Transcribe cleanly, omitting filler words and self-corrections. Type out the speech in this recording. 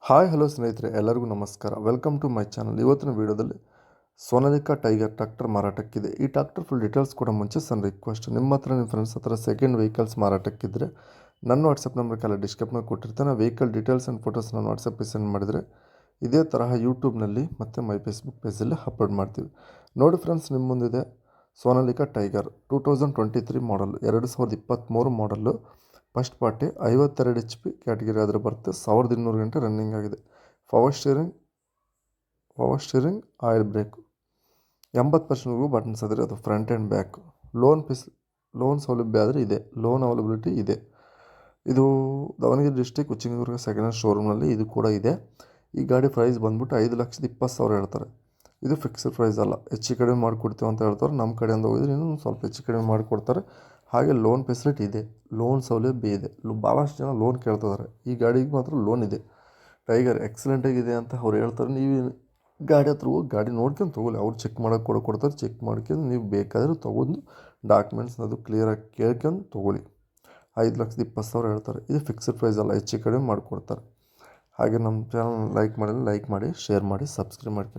Hi hello ಸ್ನೇಹಿತರೆ, ಎಲ್ಲರಿಗೂ ನಮಸ್ಕಾರ. Welcome to my channel. ಇವತ್ತಿನ ವೀಡಿಯೋದಲ್ಲಿ ಸೋನಾಲಿಕಾ ಟೈಗರ್ ಟ್ರ್ಯಾಕ್ಟರ್ ಮಾರಾಟಕ್ಕಿದೆ. ಈ ಟ್ರ್ಯಾಕ್ಟರ್ ಫುಲ್ ಡೀಟೇಲ್ಸ್ ಕೂಡ ಮುಂಚೆ ಸಣ್ಣ ರಿಕ್ವೆಸ್ಟ್, ನಿಮ್ಮ ಹತ್ರ ನಿಮ್ಮ ಫ್ರೆಂಡ್ಸ್ ಹತ್ರ ಸೆಕೆಂಡ್ ವೆಹಿಕಲ್ಸ್ ಮಾರಾಟಕ್ಕಿದ್ರೆ ನನ್ನ ವಾಟ್ಸಪ್ ನಂಬರ್ಗೆಲ್ಲ ಡಿಸ್ಕ್ರಿಪ್ಷನ್ ಕೊಟ್ಟಿರ್ತಾನೆ. ವೆಹಿಕಲ್ ಡೀಟೇಲ್ಸ್ ಆ್ಯಂಡ್ ಫೋಟೋಸ್ ನಾನು ವಾಟ್ಸಪ್ಗೆ ಸೆಂಡ್ ಮಾಡಿದರೆ ಇದೇ ತರಹ ಯೂಟ್ಯೂಬ್ನಲ್ಲಿ ಮತ್ತು ಮೈ ಫೇಸ್ಬುಕ್ ಪೇಜಲ್ಲಿ ಅಪ್ಲೋಡ್ ಮಾಡ್ತೀವಿ. ನೋಡಿ ಫ್ರೆಂಡ್ಸ್, ನಿಮ್ಮ ಮುಂದಿದೆ ಸೋನಾಲಿಕಾ ಟೈಗರ್ 2023 ಮಾಡಲ್, 2023 ಮಾಡಲ್ಲು. ಫಸ್ಟ್ ಪಾರ್ಟಿ 52 HP ಕ್ಯಾಟಗಿರಿ ಆದರೆ ಬರುತ್ತೆ. 1200 ಗಂಟೆ ರನ್ನಿಂಗ್ ಆಗಿದೆ. Power steering oil break, 80% buttons ಆದರೆ ಅದು ಫ್ರಂಟ್ ಆ್ಯಂಡ್ ಬ್ಯಾಕ್. ಲೋನ್ ಸೌಲಭ್ಯ ಆದರೆ ಇದೆ, ಲೋನ್ ಅವೈಲಬಿಲಿಟಿ ಇದೆ. ಇದು Davangere district Uchchangidurga second hand ಶೋರೂಮ್ನಲ್ಲಿ ಇದು ಕೂಡ ಇದೆ. ಈ ಗಾಡಿ ಪ್ರೈಸ್ ಬಂದ್ಬಿಟ್ಟು 5,20,000 ಹೇಳ್ತಾರೆ. ಇದು ಫಿಕ್ಸ್ಡ್ ಪ್ರೈಸ್ ಅಲ್ಲ, ಹೆಚ್ಚು ಕಡಿಮೆ ಮಾಡಿಕೊಡ್ತೀವಿ ಅಂತ ಹೇಳ್ತಾರೆ. ನಮ್ಮ ಕಡೆಯಿಂದ ಹೋಗಿದ್ರೆ ಇನ್ನೂ ಸ್ವಲ್ಪ ಹೆಚ್ಚು ಕಡಿಮೆ ಮಾಡಿಕೊಡ್ತಾರೆ. ಹಾಗೆ ಲೋನ್ ಫೆಸಿಲಿಟಿ ಇದೆ, ಲೋನ್ ಸೌಲಭ್ಯ ಇದೆ. ಭಾಳಷ್ಟು ಜನ ಲೋನ್ ಕೇಳ್ತಿದ್ದಾರೆ. ಈ ಗಾಡಿಗೆ ಮಾತ್ರ ಲೋನ್ ಇದೆ. ಟೈಗರ್ ಎಕ್ಸಲೆಂಟಾಗಿದೆ ಅಂತ ಅವ್ರು ಹೇಳ್ತಾರೆ. ನೀವು ಗಾಡಿ ಹತ್ರ ಹೋಗಿ ಗಾಡಿ ನೋಡ್ಕೊಂಡು ತೊಗೊಳ್ಳಿ. ಅವ್ರು ಚೆಕ್ ಮಾಡೋಕ್ಕೆ ಕೊಡ್ತಾರೆ. ಚೆಕ್ ಮಾಡ್ಕೊಂಡು ನೀವು ಬೇಕಾದರೆ ತೊಗೊಂಡು ಡಾಕ್ಯುಮೆಂಟ್ಸ್ ಅದು ಕ್ಲಿಯರಾಗಿ ಕೇಳ್ಕೊಂಡು ತೊಗೊಳ್ಳಿ. 5,20,000 ಹೇಳ್ತಾರೆ. ಇದು ಫಿಕ್ಸ್ಡ್ ಪ್ರೈಸ್ ಅಲ್ಲ, ಹೆಚ್ಚು ಕಡಿಮೆ ಮಾಡಿಕೊಡ್ತಾರೆ. ಹಾಗೆ ನಮ್ಮ ಚಾನಲ್ ಲೈಕ್ ಮಾಡಿ, ಶೇರ್ ಮಾಡಿ, ಸಬ್ಸ್ಕ್ರೈಬ್ ಮಾಡ್ಕೊಳ್ಳಿ.